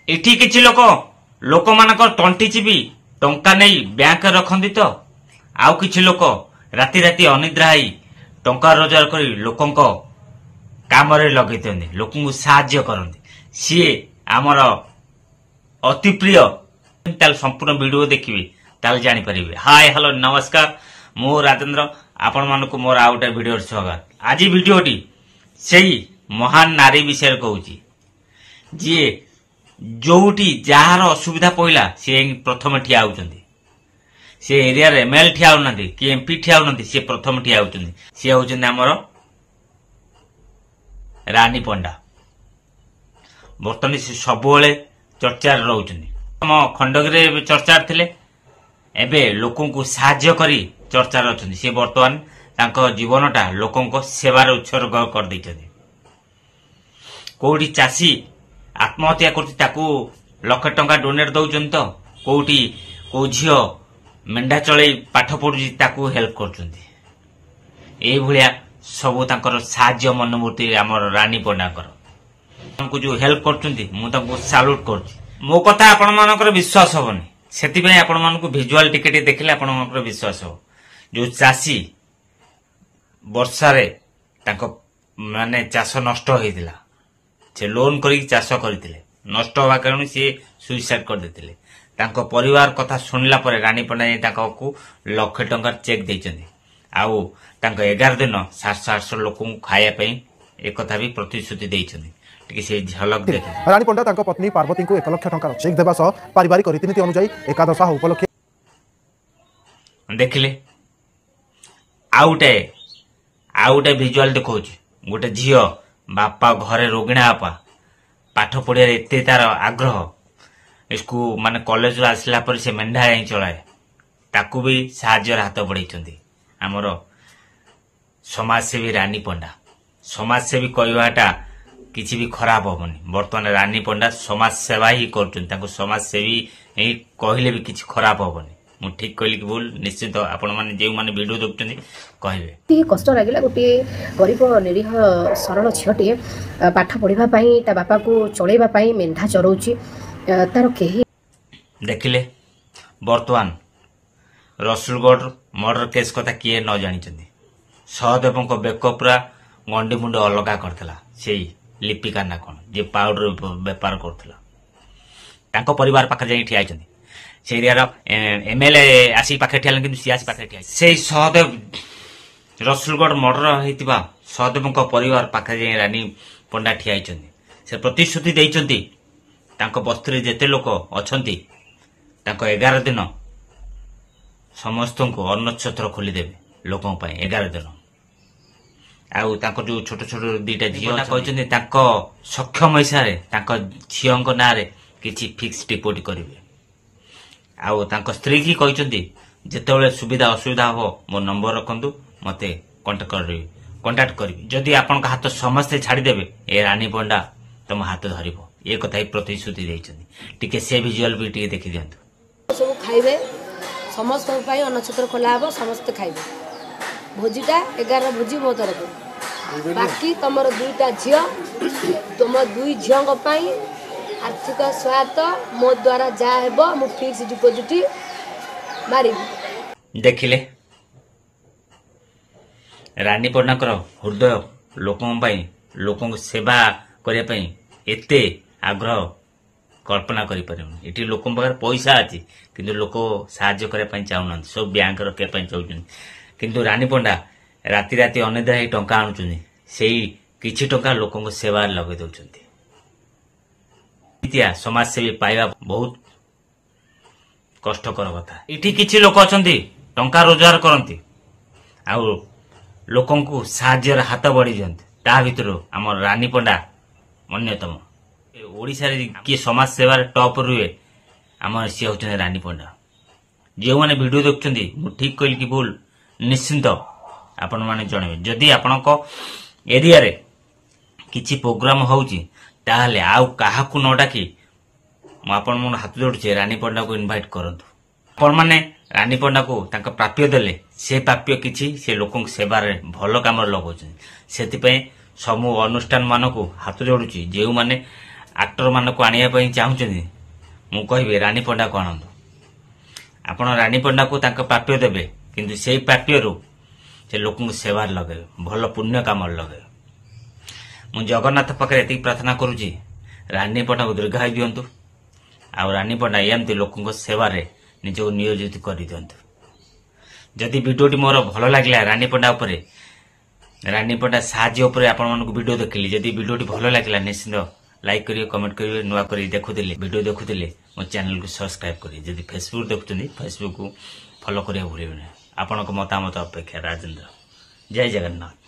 एठी किछि लोक मानकर तंटी चिपी टंका नहीं बैंक रखती तो आउ किछि लोक राति राति अनिद्रा होई टंका रोजगार कर लोकंक काम लगे लोक साहाय्य करते सी आमर अति प्रिय संपूर्ण वीडियो देखिए ताल जापर। हाय हेलो नमस्कार मु राजेंद्र आपण मानक मोर आउ गोटे वीडियो स्वागत। आज वीडियोटी से महान नारी विषय कहूँ जी जोटी जार असुविधा पड़ा सी प्रथम ठिया होती से एरिया एमएलए ठिया होना कि एमपी ठिया होना सी प्रथम ठिया होती सी होती आमर रानी पंडा। बर्तमान से सबुले चर्चा रोचंदी खंडगिरी चर्चा थे एबे लोकों को साहाय्य करी चर्चा अच्छा सी बर्तमान तांको जीवनटा लोकों सेवार उत्सर्ग कर देइछथि। कोठी चासी आत्महत्या करती लक्ष टंका डोनेट दौरान तो कोठी को झील मेंढा चले पाठ पढ़ुची हेल्प कर सबू तांकर साहाय्य मनोवृत्ति आमर रानी पंडाकर जो हेल्प कर साल्यूट कर। मो कथा आपण मानकर विश्वास हेनी से आपण मानक भिजुआल टिके देखिले आपण मानकर विश्वास हो। जो चासी वर्षारे माने चाष नष्ट होइतिला से लोन करी चाष करथिले नष्ट होवा कारण से सुइसाइड कर देथिले। तांको परिवार कथा सुनला परे रानी पंडा तांको लक्ष टंका चेक देइचंदी आउ तांको 11 दिन 700 लोक खाया पई एक कथा भी प्रतिश्रुति देइचंदी। टिके से झलक देखि रानी पंडा तांको पत्नी पार्वती को 1 लाख टंका चेक देबा सह पारिवारिक रीतिनीति अनुसार एकादशा उपलक्षे देखिले आउटे भिजुआल देखौ गोटे झील बापा घरे रोगिणा बापा पाठ पढ़िया एते तार आग्रह इसको माने कॉलेज आसला पर से मेंढा ही चलाए ताकू भी साहाय्य हाथ बढ़ाई आमर समाजसेवी रानी पंडा। समाजसेवी कहवाटा किसी भी खराब हेनी बर्तमान रानी पंडा समाज सेवा ही कर समाजसेवी कहले भी किसी खराब हेनी मु ठीक कहली कि भूल निश्चित आपण माने जे माने वीडियो देखुछनी कहबे कष्ट लागिला। गोटे गरीब निरीह सरल झीटे पाठ पढ़ा ता बापा को चलैबा मेंढा चरौची तार केही देखिले। बर्तमान रसुलगढ़ मर्डर केस कथा किए न जानी सहदेव को बेक पूरा गंडी मुंड अलगा करथिला से लिपिका ना कौन जे पाउडर व्यापार करथिला परिवार पाखे जाई ठिया आइछन्ती से एरिया एमएलए आसी पाखे ठिया कि सी आसी पाखे ठिया से सहदेव रसुलगढ़ मर्डर होइतिबा सहदेव को परिवार पाखे जाई रानी पंडा ठिया आइछन्ती से प्रतिश्रुति देइछन्ती तांको बस्ती जेते लोक अछन्ती तांको 11 दिन समस्त को अन्न छत्र खोली देवे लोकों 11 दिन आउ तांको जो छोट छोट दीटा झील कहते सक्षम हिसाब से झील ना किसी फिक्स डिपोजिट करेंगे आउ स्त्री की कहते जिते सुविधा असुविधा हम मो नंबर रखु मत कंटाक्ट करी जदि आपण हाथ समस्ते छाड़देवे ए रानी पंडा तुम हाथ धर ये कथा ही प्रतिश्रुति देते से भिजुआल भी देखी दिखाँ सब खाइबे समस्त अन्नछत्र खोला हम समस्ते खाइबे भोजीटा 11 भोजी मो तरफ बाकी तुम 2टा झी तुम 2 झील आर्थिक सहायता मो द्वारा जहाँ मु फिक्स डिपोजिट मारी देखिले। रानी पंडाकर हृदय लोकों सेवा करने एते आग्रह कल्पना करें। ये लोक पैसा अच्छी किंतु लोक साहाय्य करने चाहूना सब बैंक रखापी चाहते किंतु रानी पंडा राति राति अनिद्रा ही टंका आणुचंदी से किछि टंका लोकों सेवा लगे दौरान समाजसेवी पाइबा बहुत कष्टकर कथा। इठी किछि लोक अछंती टंका रोजगार करती आउ लोकों को साहाय्य हाथ बढ़ी दिखती ता भितर आम रानी पंडा अन्यतम ओडिशा रे किए समाज सेवा टॉप रुए आम सी होचने रानी पंडा। जो मैंने वीडियो देखुछंती मु ठीक कहली कि भूल निश्चिंत आपण माने जणेबे जदि आपनक एरिया रे किछि प्रोग्राम होउची ताहले आउ काहाकू न डाकी आपण मन हाथ जोड़ुछे रानी पंडा को इनवाइट करंतु। आपण माने रानी पंडा को तांका प्राप्य देले से प्राप्य किछि से लोकन सेवा रे भलो काम लगौछन सेति पे समूह अनुष्ठान मानको हाथ जोड़ुची जेउ माने ଆକ୍ଟର ମାନଙ୍କୁ ଆଣିବା ପାଇଁ ଚାହୁଁଛନ୍ତି, ମୁଁ କହିବି ରାନୀ ପଣ୍ଡାକୁ ଆଣନ୍ତୁ। ଆପଣ ରାନୀ ପଣ୍ଡାକୁ ତାଙ୍କ ପ୍ରାପ୍ୟ ଦେବେ, କିନ୍ତୁ ସେଇ ପ୍ରାପ୍ୟରୁ ସେ ଲୋକଙ୍କୁ ସେବାରେ ଲଗେଇବେ, ଭଲ ପୁଣ୍ୟ କାମରେ ଲଗେଇବେ। ମୁଁ ଜଗନ୍ନାଥ ପାଖରେ ଏତିକି ପ୍ରାର୍ଥନା କରୁଛି, ରାନୀ ପଣ୍ଡାକୁ ଦୀର୍ଘାୟୁ ଦିଅନ୍ତୁ, ଆଉ ରାନୀ ପଣ୍ଡା ଏମିତି ଲୋକଙ୍କ ସେବାରେ ନିଜକୁ ନିୟୋଜିତ କରିଦିଅନ୍ତୁ। ଯଦି ଭିଡ଼ିଓଟି ମୋର ଭଲ ଲାଗିଲା ରାନୀ ପଣ୍ଡା ଉପରେ, ରାନୀ ପଣ୍ଡା ସାହାଯ୍ୟ ଉପରେ ଆପଣମାନଙ୍କୁ ଭିଡ଼ିଓ ଦେଖିଲି, ଯଦି ଭିଡ଼ିଓଟି ଭଲ ଲାଗିଲା ନିଶ୍ଚିତ ଲାଇକ୍ କରିବେ, କମେଣ୍ଟ କରିବେ। ନୂଆ କରି ଦେଖୁଥିଲେ ଭିଡ଼ିଓ ଦେଖୁଥିଲେ ମୋ ଚ୍ୟାନେଲକୁ ସବସ୍କ୍ରାଇବ୍ କରିବେ। ଯଦି ଫେସବୁକ୍ ଦେଖୁଛନ୍ତି ଫେସବୁକକୁ ଫଲୋ କରିବାକୁ ଭୁଲିବେନି। ଆପଣଙ୍କ ମତାମତ ଅପେକ୍ଷା ରାଜେନ୍ଦ୍ର। ଜୟ ଜଗନ୍ନାଥ।